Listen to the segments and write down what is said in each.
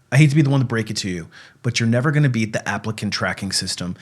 I hate to be the one to break it to you, but you're never going to beat the applicant tracking system.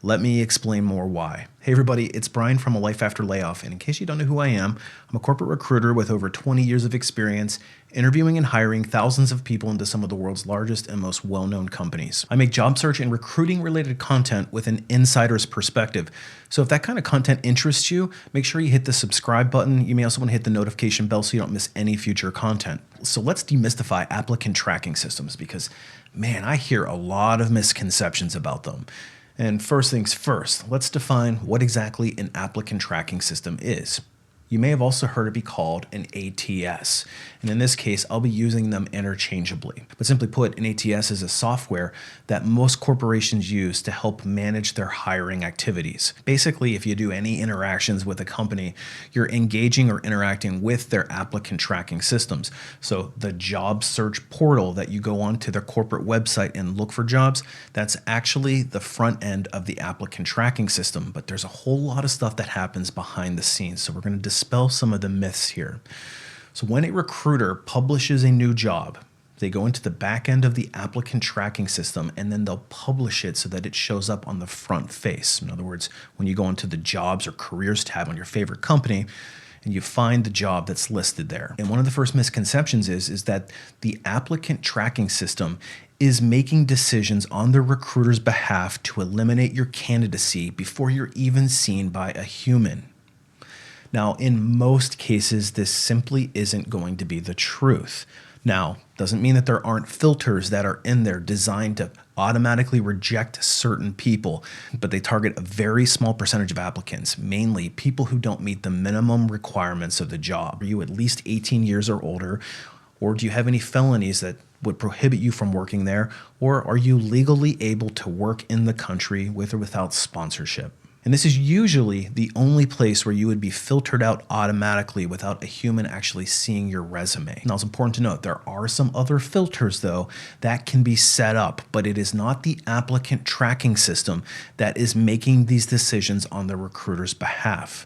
Let me explain more why. Hey everybody, it's Brian from A Life After Layoff, and in case you don't know who I am, I'm a corporate recruiter with over 20 years of experience interviewing and hiring thousands of people into some of the world's largest and most well-known companies. I make job search and recruiting related content with an insider's perspective. So if that kind of content interests you, make sure you hit the subscribe button. You may also want to hit the notification bell so you don't miss any future content. So let's demystify applicant tracking systems because, man, I hear a lot of misconceptions about them. And first things first, let's define what exactly an applicant tracking system is. You may have also heard it be called an ATS, and in this case, I'll be using them interchangeably. But simply put, an ATS is a software that most corporations use to help manage their hiring activities. Basically, if you do any interactions with a company, you're engaging or interacting with their applicant tracking systems. So the job search portal that you go onto their corporate website and look for jobs, that's actually the front end of the applicant tracking system. But there's a whole lot of stuff that happens behind the scenes. So we're going to dispel some of the myths here. So when a recruiter publishes a new job, they go into the back end of the applicant tracking system and then they'll publish it so that it shows up on the front face. In other words, when you go into the jobs or careers tab on your favorite company and you find the job that's listed there. And one of the first misconceptions is that the applicant tracking system is making decisions on the recruiter's behalf to eliminate your candidacy before you're even seen by a human. Now, in most cases, this simply isn't going to be the truth. Now, doesn't mean that there aren't filters that are in there designed to automatically reject certain people, but they target a very small percentage of applicants, mainly people who don't meet the minimum requirements of the job. Are you at least 18 years or older? Or do you have any felonies that would prohibit you from working there? Or are you legally able to work in the country with or without sponsorship? And this is usually the only place where you would be filtered out automatically without a human actually seeing your resume. Now, it's important to note there are some other filters, though, that can be set up, but it is not the applicant tracking system that is making these decisions on the recruiter's behalf.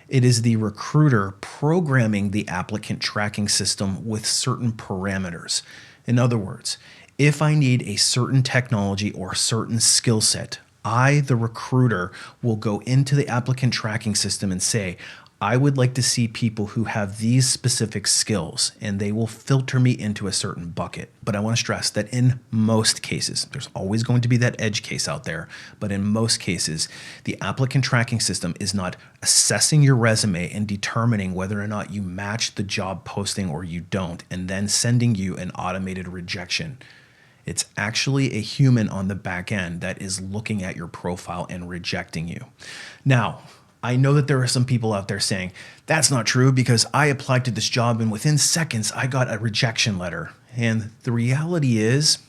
It is the recruiter programming the applicant tracking system with certain parameters. In other words, if I need a certain technology or a certain skill set, I, the recruiter, will go into the applicant tracking system and say, I would like to see people who have these specific skills, and they will filter me into a certain bucket. But I want to stress that in most cases, there's always going to be that edge case out there, but in most cases, the applicant tracking system is not assessing your resume and determining whether or not you match the job posting or you don't, and then sending you an automated rejection. It's actually a human on the back end that is looking at your profile and rejecting you. Now, I know that there are some people out there saying, that's not true because I applied to this job and within seconds I got a rejection letter. And the reality is,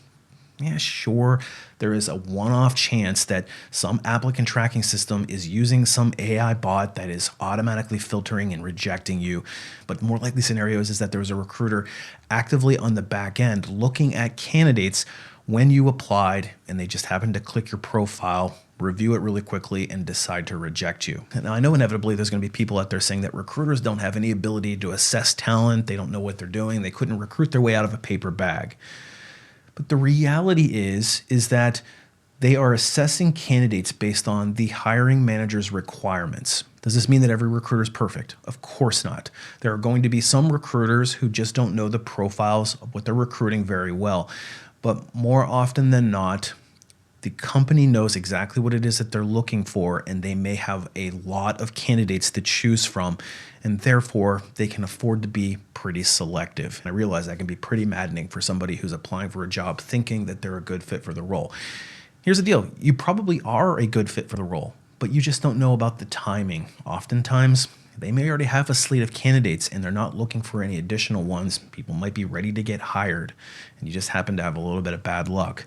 yeah, sure, there is a one-off chance that some applicant tracking system is using some AI bot that is automatically filtering and rejecting you. But more likely scenarios is that there's a recruiter actively on the back end looking at candidates when you applied and they just happened to click your profile, review it really quickly, and decide to reject you. Now, I know inevitably there's going to be people out there saying that recruiters don't have any ability to assess talent. They don't know what they're doing. They couldn't recruit their way out of a paper bag. But the reality is that they are assessing candidates based on the hiring manager's requirements. Does this mean that every recruiter is perfect? Of course not. There are going to be some recruiters who just don't know the profiles of what they're recruiting very well. But more often than not, the company knows exactly what it is that they're looking for, and they may have a lot of candidates to choose from, and therefore they can afford to be pretty selective. And I realize that can be pretty maddening for somebody who's applying for a job thinking that they're a good fit for the role. Here's the deal. You probably are a good fit for the role, but you just don't know about the timing. Oftentimes, they may already have a slate of candidates and they're not looking for any additional ones. People might be ready to get hired, and you just happen to have a little bit of bad luck.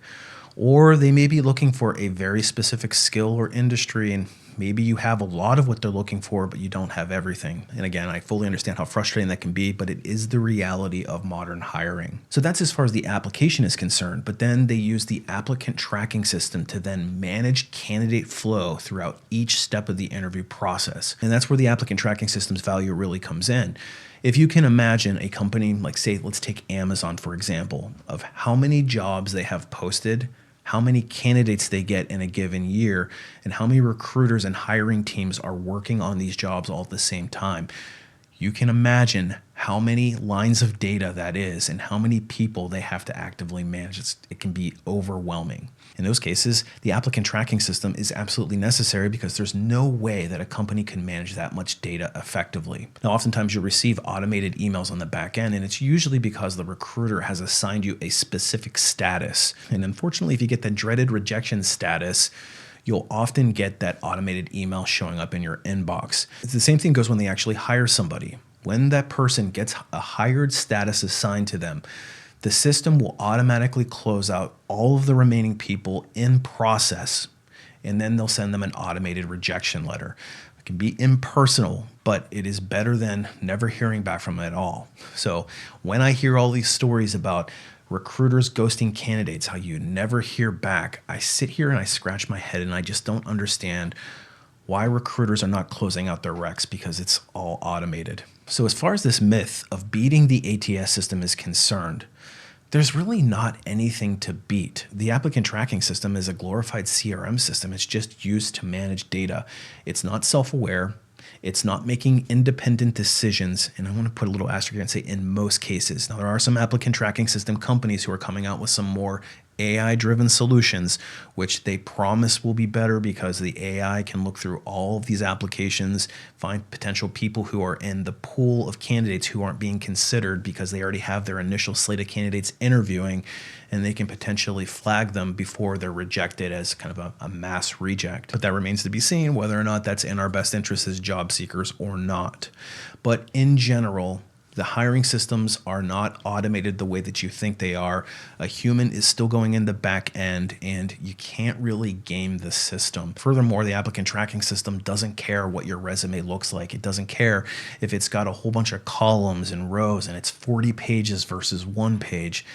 Or they may be looking for a very specific skill or industry, and Maybe you have a lot of what they're looking for, but you don't have everything. And again, I fully understand how frustrating that can be, but it is the reality of modern hiring. So that's as far as the application is concerned. But then they use the applicant tracking system to then manage candidate flow throughout each step of the interview process. And that's where the applicant tracking system's value really comes in. If you can imagine a company like, say, let's take Amazon, for example, of how many jobs they have posted, how many candidates they get in a given year, and how many recruiters and hiring teams are working on these jobs all at the same time. You can imagine how many lines of data that is and how many people they have to actively manage. It can be overwhelming. In those cases, the applicant tracking system is absolutely necessary because there's no way that a company can manage that much data effectively. Now, oftentimes you'll receive automated emails on the back end, and it's usually because the recruiter has assigned you a specific status. And unfortunately, if you get the dreaded rejection status, you'll often get that automated email showing up in your inbox. It's the same thing goes when they actually hire somebody. When that person gets a hired status assigned to them, the system will automatically close out all of the remaining people in process, and then they'll send them an automated rejection letter. It can be impersonal, but it is better than never hearing back from them at all. So when I hear all these stories about recruiters ghosting candidates, how you never hear back, I sit here and I scratch my head and I just don't understand why recruiters are not closing out their recs because it's all automated. So as far as this myth of beating the ATS system is concerned, there's really not anything to beat. The applicant tracking system is a glorified CRM system. It's just used to manage data. It's not self-aware. It's not making independent decisions. And I want to put a little asterisk here and say in most cases. Now, there are some applicant tracking system companies who are coming out with some more AI-driven solutions, which they promise will be better because the AI can look through all of these applications, find potential people who are in the pool of candidates who aren't being considered because they already have their initial slate of candidates interviewing, and they can potentially flag them before they're rejected as kind of a mass reject. But that remains to be seen whether or not that's in our best interest as job seekers or not. But in general, the hiring systems are not automated the way that you think they are. A human is still going in the back end, and you can't really game the system. Furthermore, the applicant tracking system doesn't care what your resume looks like. It doesn't care if it's got a whole bunch of columns and rows and it's 40 pages versus 1 page.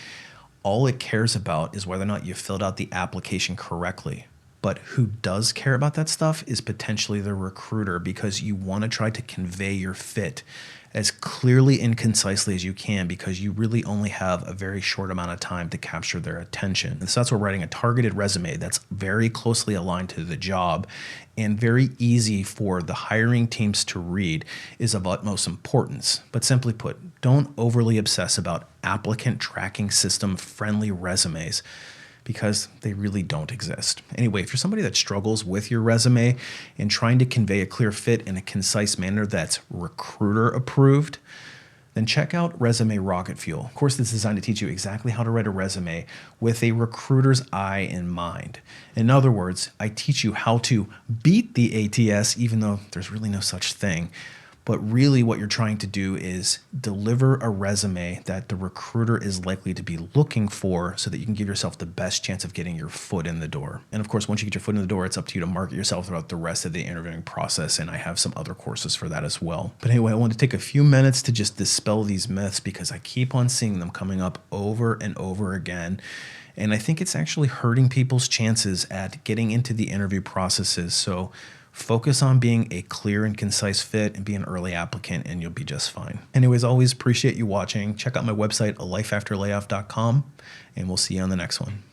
All it cares about is whether or not you filled out the application correctly. But who does care about that stuff is potentially the recruiter, because you want to try to convey your fit as clearly and concisely as you can, because you really only have a very short amount of time to capture their attention. And so that's where writing a targeted resume that's very closely aligned to the job and very easy for the hiring teams to read is of utmost importance. But simply put, don't overly obsess about applicant tracking system friendly resumes, because they really don't exist. Anyway, if you're somebody that struggles with your resume and trying to convey a clear fit in a concise manner that's recruiter approved, then check out Resume Rocketfuel. Of course, this is designed to teach you exactly how to write a resume with a recruiter's eye in mind. In other words, I teach you how to beat the ATS, even though there's really no such thing. But really what you're trying to do is deliver a resume that the recruiter is likely to be looking for so that you can give yourself the best chance of getting your foot in the door. And of course, once you get your foot in the door, it's up to you to market yourself throughout the rest of the interviewing process. And I have some other courses for that as well. But anyway, I want to take a few minutes to just dispel these myths because I keep on seeing them coming up over and over again. And I think it's actually hurting people's chances at getting into the interview processes. So focus on being a clear and concise fit and be an early applicant, and you'll be just fine. Anyways, always appreciate you watching. Check out my website, alifeafterlayoff.com, and we'll see you on the next one.